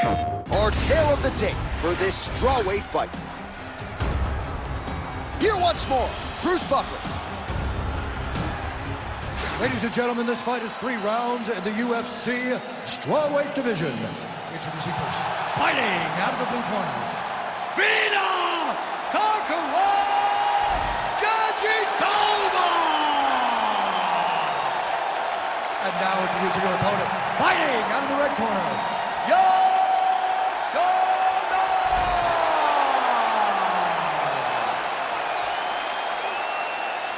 Our tale of the tape for this strawweight fight. Here once more, Bruce Buffer. Ladies and gentlemen, this fight is 3 rounds in the UFC strawweight division. Introducing first, fighting out of the blue corner, VIRNA JANDIROBA! And now introducing her opponent, fighting out of the red corner, Xiaonan!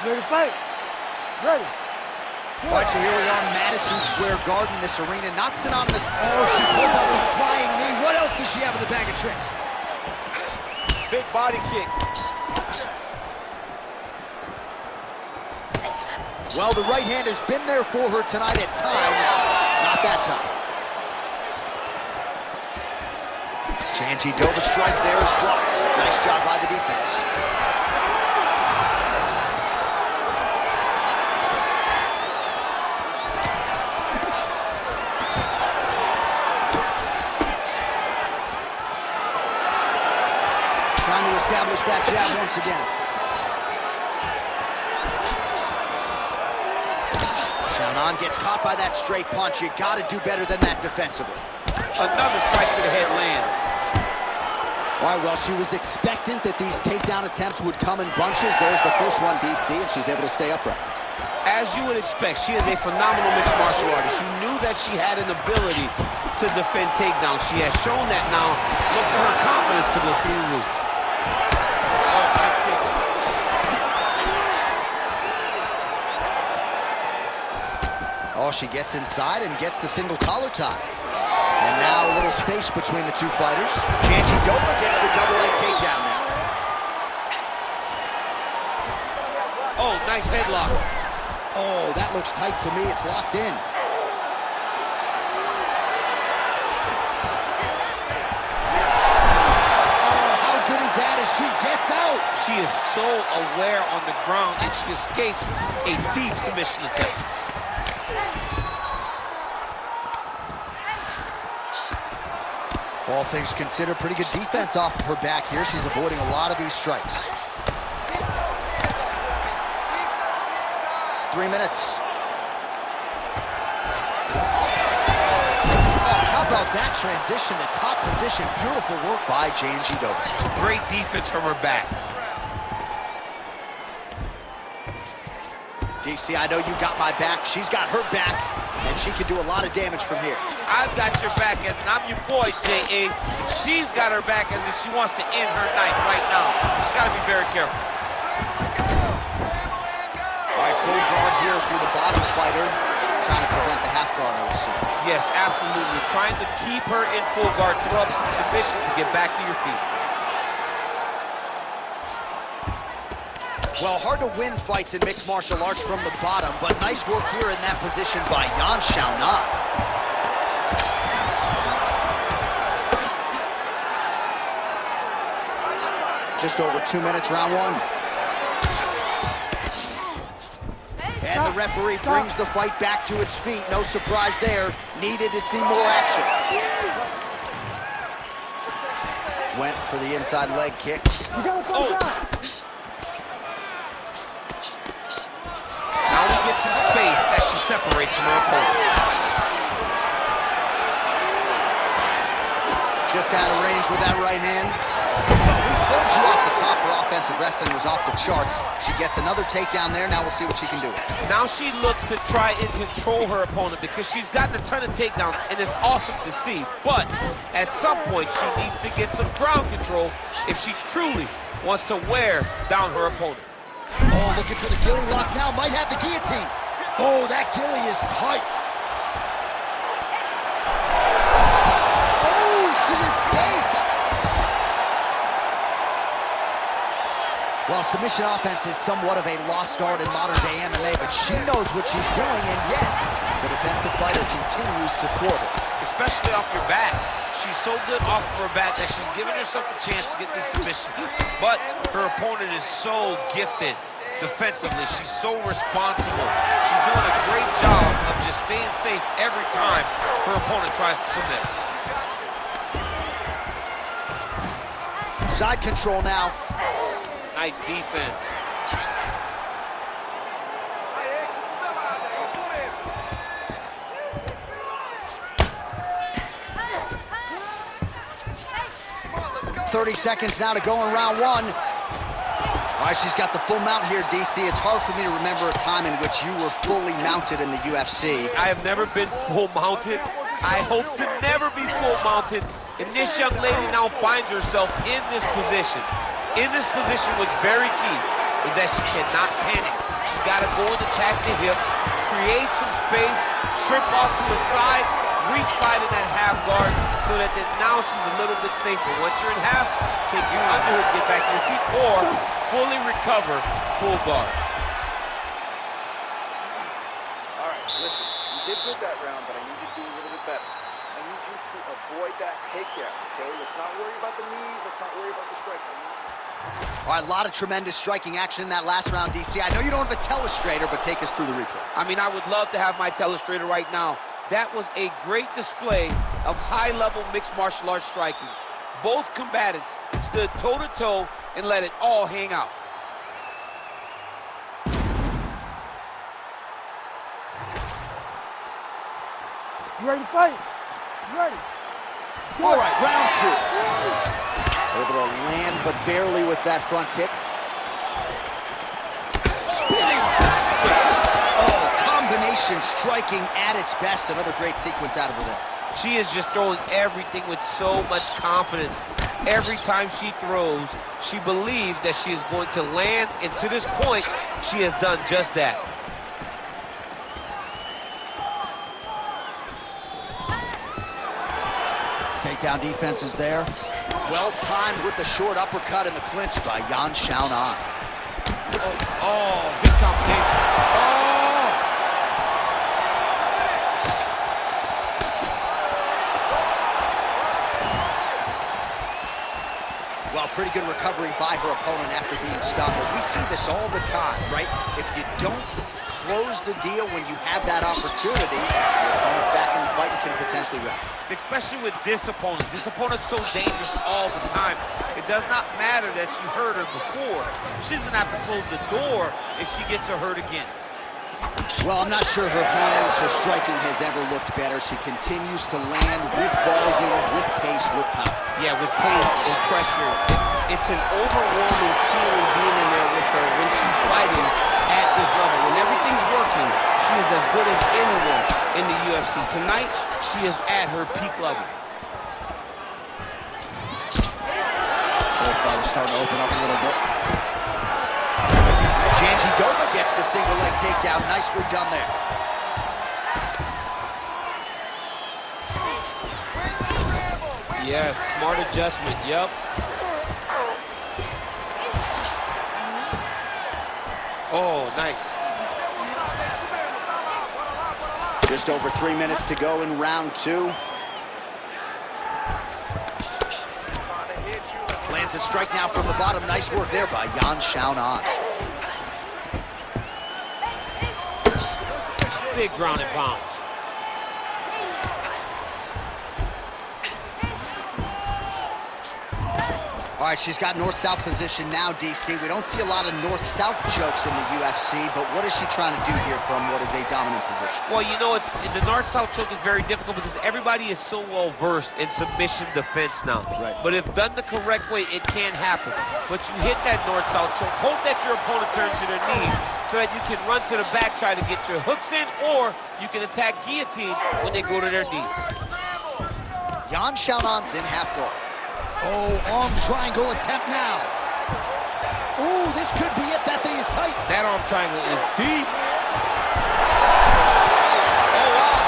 Ready to fight? Ready. All right, so here we are, Madison Square Garden, this arena, not synonymous. Oh, she pulls out the flying knee. What else does she have in the bag of tricks? Big body kick. Well, the right hand has been there for her tonight at times. Not that time. Jandiroba strike there is blocked. Nice job by the defense. Trying to establish that jab once again. Xiaonan gets caught by that straight punch. You gotta do better than that defensively. Another strike to the head lands. All right, well, she was expectant that these takedown attempts would come in bunches. There's the first one, DC, and she's able to stay upright. As you would expect, she is a phenomenal mixed martial artist. You knew that she had an ability to defend takedowns. She has shown that now. Look for her confidence to go through the roof. Oh, she gets inside and gets the single collar tie. And now a little space between the two fighters. Jandiroba gets the double leg takedown now. Oh, nice headlock. Oh, that looks tight to me. It's locked in. Oh, how good is that as she gets out? She is so aware on the ground, and she escapes a deep submission attempt. All things considered, pretty good defense off of her back here. She's avoiding a lot of these strikes. 3 minutes. Oh, how about that transition to top position? Beautiful work by Jandiroba. Great defense from her back. DC, I know you got my back. She's got her back, and she can do a lot of damage from here. I've got your back, as and I'm your boy, J.A. She's got her back as if she wants to end her night right now. She's got to be very careful. All right, full guard here for the bottom fighter. Trying to prevent the half guard, I would say. Yes, absolutely. Trying to keep her in full guard, throw up some submission to get back to your feet. Well, hard to win fights in mixed martial arts from the bottom, but nice work here in that position by Xiaonan. Just over 2 minutes, round one. And the referee brings the fight back to its feet. No surprise there. Needed to see more action. Went for the inside leg kick. Oh! Now we get some space as she separates from her opponent. Just out of range with that right hand. Well, we told you off the top her offensive wrestling was off the charts. She gets another takedown there. Now we'll see what she can do. Now she looks to try and control her opponent because she's gotten a ton of takedowns, and it's awesome to see. But at some point, she needs to get some ground control if she truly wants to wear down her opponent. Oh, looking for the ghillie lock now. Might have the guillotine. Oh, that ghillie is tight. Oh, she escapes. Well, submission offense is somewhat of a lost art in modern-day MMA, but she knows what she's doing, and yet the defensive fighter continues to thwart her. Especially off your back. She's so good off of her back that she's giving herself a chance to get this submission. But her opponent is so gifted defensively. She's so responsible. She's doing a great job of just staying safe every time her opponent tries to submit. Side control now. Nice defense. Hey. 30 seconds now to go in round one. All right, she's got the full mount here, DC. It's hard for me to remember a time in which you were fully mounted in the UFC. I have never been full mounted. I hope to never be full mounted. And this young lady now finds herself in this position. In this position, what's very key is that she cannot panic. She's got to go and attack the hip, create some space, shrimp off to the side, re-slide in that half guard so that then now she's a little bit safer. Once you're in half, take your underhook, get back to your feet, or fully recover, full guard. All right, listen, you did good that round, but I need you to do a little bit better. I need you to avoid that takedown, okay? Let's not worry about the knees. Let's not worry about the strikes. I need you. All right, a lot of tremendous striking action in that last round, DC. I know you don't have a telestrator, but take us through the replay. I mean, I would love to have my telestrator right now. That was a great display of high-level mixed martial arts striking. Both combatants stood toe-to-toe and let it all hang out. You ready to fight? You ready? All right, round two. Able to land, but barely with that front kick. Spinning back fist. Oh, combination striking at its best. Another great sequence out of her there. She is just throwing everything with so much confidence. Every time she throws, she believes that she is going to land, and to this point, she has done just that. Takedown defense is there. Well timed with the short uppercut in the clinch by Xiaonan. Oh, big combination. Oh! Well, pretty good recovery by her opponent after being stunned. But we see this all the time, right? If you don't close the deal when you have that opportunity, your opponent's back in the fight and can potentially win. Especially with this opponent. This opponent's so dangerous all the time. It does not matter that she hurt her before. She's gonna have to close the door if she gets her hurt again. Well, I'm not sure her hands, her striking has ever looked better. She continues to land with volume, with pace, with power. Yeah, with pace and pressure. It's an overwhelming feeling being in there with her when she's fighting at this level. When everything's working, she is as good as anyone in the UFC. Tonight, she is at her peak level. Both fighters starting to open up a little bit. Jandiroba gets the single leg takedown. Nicely done there. Yes, smart adjustment, yep. Oh, nice. Just over 3 minutes to go in round two. Lands a strike now from the bottom. Nice work there by Xiaonan. Big ground and pound. All right, she's got north-south position now, DC. We don't see a lot of north-south chokes in the UFC, but what is she trying to do here from what is a dominant position? Well, you know, the north-south choke is very difficult because everybody is so well-versed in submission defense now. Right. But if done the correct way, it can happen. But you hit that north-south choke, hope that your opponent turns to their knees so that you can run to the back, try to get your hooks in, or you can attack guillotine when they go to their knees. Xiaonan's in half guard. Oh, arm triangle attempt now. Ooh, this could be it. That thing is tight. That arm triangle is deep. Oh, wow.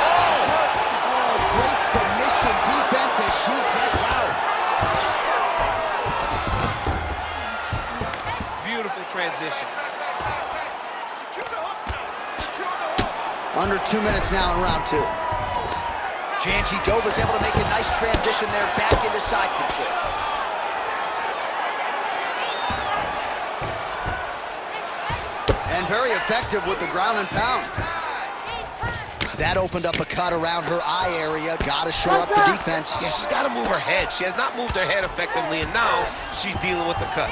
Oh, great submission defense as she gets out. Beautiful transition. Under 2 minutes now in round two. Jandiroba's able to make a nice transition there back into side control. And very effective with the ground and pound. That opened up a cut around her eye area. Gotta shore up the defense. Yeah, she's gotta move her head. She has not moved her head effectively, and now she's dealing with the cut.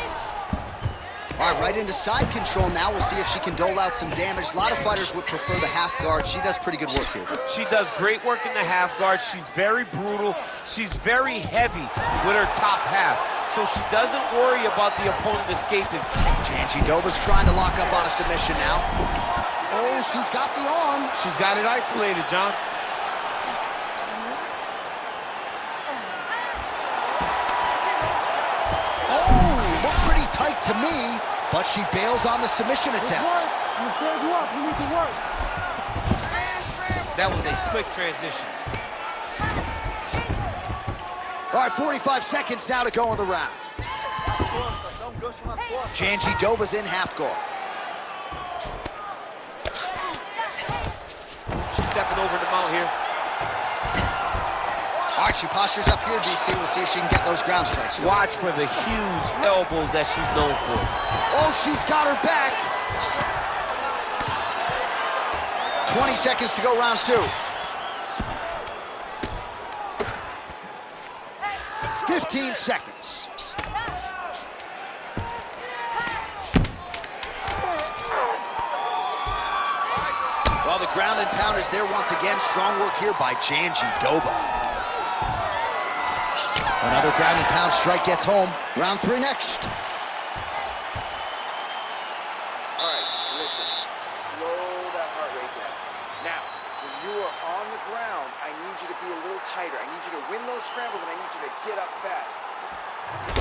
All right, right into side control now. We'll see if she can dole out some damage. A lot of fighters would prefer the half guard. She does pretty good work here. She does great work in the half guard. She's very brutal. She's very heavy with her top half, so she doesn't worry about the opponent escaping. Jandiroba's trying to lock up on a submission now. Oh, she's got the arm. She's got it isolated, John. Tight to me, but she bails on the submission attempt. That was a slick transition. All right, 45 seconds now to go in the round. Jandiroba's in half guard. She's stepping over the mount here. All right, she postures up here, DC. We'll see if she can get those ground strikes. Watch for the huge elbows that she's known for. Oh, she's got her back. 20 seconds to go, round 2. 15 seconds. Well, the ground and pound is there once again. Strong work here by Jandiroba. Another ground and pound strike gets home. Round 3 next. All right, listen, slow that heart rate down. Now, when you are on the ground, I need you to be a little tighter. I need you to win those scrambles, and I need you to get up fast.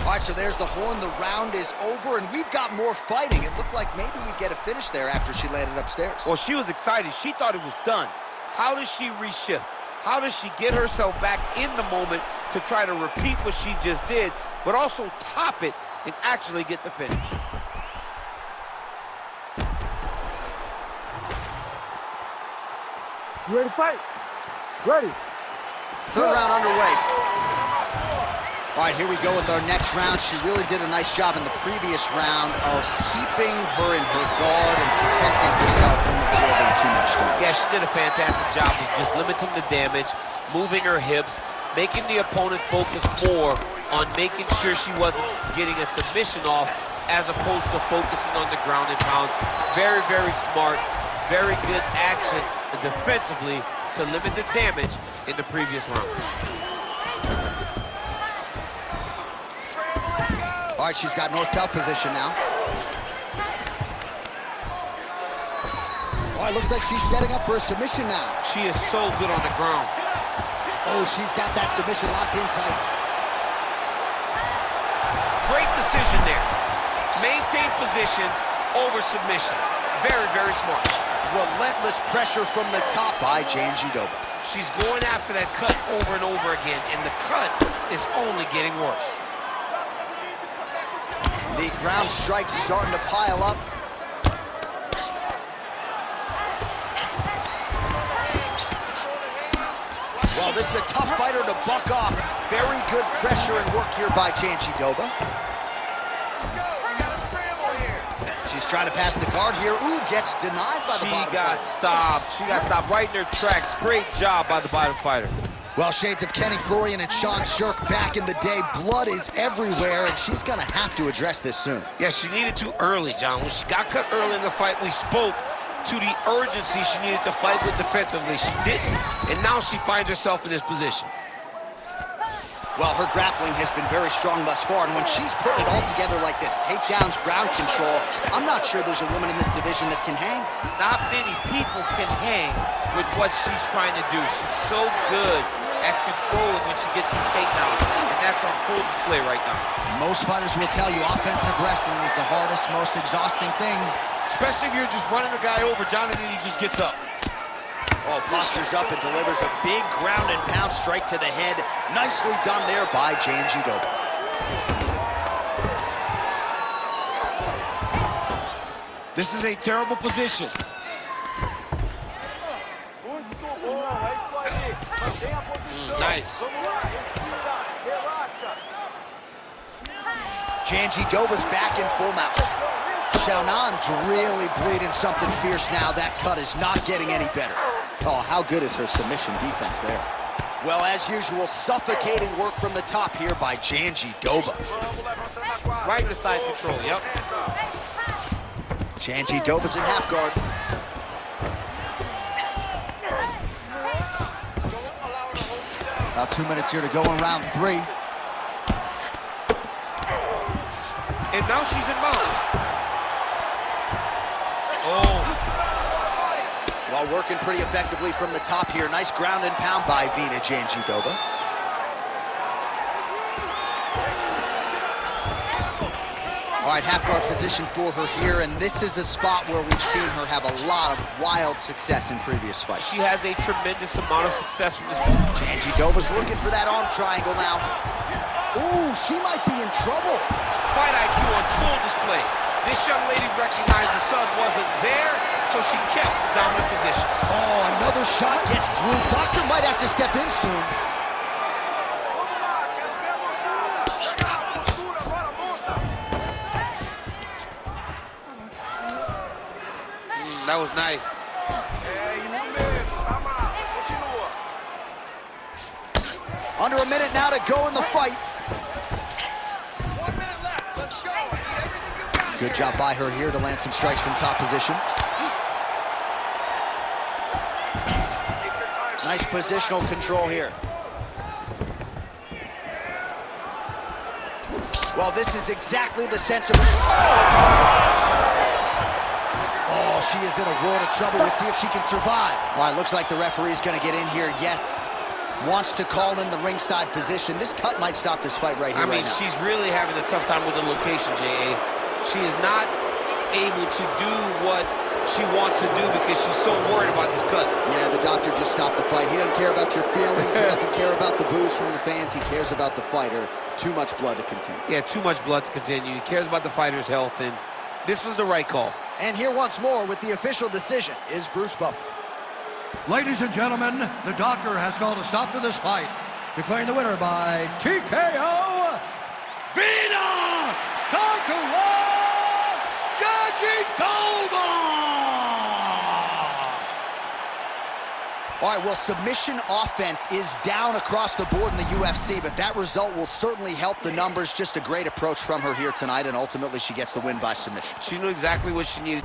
All right, so there's the horn. The round is over, and we've got more fighting. It looked like maybe we'd get a finish there after she landed upstairs. Well, she was excited. She thought it was done. How does she reshift? How does she get herself back in the moment to try to repeat what she just did, but also top it and actually get the finish? You ready to fight? Ready. Third round underway. All right, here we go with our next round. She really did a nice job in the previous round of keeping her in her guard and protecting herself from absorbing too much damage. Yeah, she did a fantastic job of just limiting the damage, moving her hips, making the opponent focus more on making sure she wasn't getting a submission off as opposed to focusing on the ground and pound. Very, very smart, very good action defensively to limit the damage in the previous round. All right, she's got north-south position now. Oh, it looks like she's setting up for a submission now. She is so good on the ground. Oh, she's got that submission locked in tight. Great decision there. Maintain position over submission. Very, very smart. Relentless pressure from the top by Jandiroba. She's going after that cut over and over again, and the cut is only getting worse. The ground strikes starting to pile up. Well, this is a tough fighter to buck off. Very good pressure and work here by Jandiroba. She's trying to pass the guard here. Ooh, gets denied by the bottom fighter. She got stopped right in her tracks. Great job by the bottom fighter. Well, shades of Kenny Florian and Sean Shirk back in the day. Blood is everywhere, and she's going to have to address this soon. Yeah, she needed to early, John. When she got cut early in the fight, we spoke to the urgency she needed to fight with defensively. She didn't, and now she finds herself in this position. Well, her grappling has been very strong thus far, and when she's putting it all together like this, takedowns, ground control, I'm not sure there's a woman in this division that can hang. Not many people can hang with what she's trying to do. She's so good at controlling when she gets some takedowns, and that's on full display right now. Most fighters will tell you offensive wrestling is the hardest, most exhausting thing. Especially if you're just running the guy over, Jonathan, he just gets up. Oh, postures up and delivers a big ground and pound strike to the head. Nicely done there by Jandiroba. This is a terrible position. Nice. Jandiroba's back in full mount. Xiaonan's really bleeding something fierce now. That cut is not getting any better. Oh, how good is her submission defense there? Well, as usual, suffocating work from the top here by Jandiroba. Right in the side control, yep. Jandiroba's in half guard. About 2 minutes here to go in round 3. And now she's in mount. Oh. While working pretty effectively from the top here. Nice ground and pound by VIRNA Jandiroba. All right, half guard position for her here, and this is a spot where we've seen her have a lot of wild success in previous fights. She has a tremendous amount of success from this. Jandiroba's looking for that arm triangle now. Ooh, she might be in trouble. Fight IQ on full display. This young lady recognized the sun wasn't there, so she kept the dominant position. Oh, another shot gets through. Doctor might have to step in soon. That was nice. Under a minute now to go in the fight. 1 minute left. Let's go. I need everything you got. Good job by her here to land some strikes from top position. Nice positional control here. Well, this is exactly the sense of... Oh, she is in a world of trouble. We'll see if she can survive. All right, looks like the referee's going to get in here. Yes, wants to call in the ringside position. This cut might stop this fight right here, I mean, right now. she's really having a tough time with the location, J.A. She is not able to do what she wants to do because she's so worried about this cut. Yeah, the doctor just stopped the fight. He doesn't care about your feelings. He doesn't care about the boos from the fans. He cares about the fighter. Too much blood to continue. Yeah, too much blood to continue. He cares about the fighter's health, and this was the right call. And here once more with the official decision is Bruce Buffer. Ladies and gentlemen, the doctor has called a stop to this fight, declaring the winner by TKO, VIRNA Jandiroba! All right, well, submission offense is down across the board in the UFC, but that result will certainly help the numbers. Just a great approach from her here tonight, and ultimately she gets the win by submission. She knew exactly what she needed.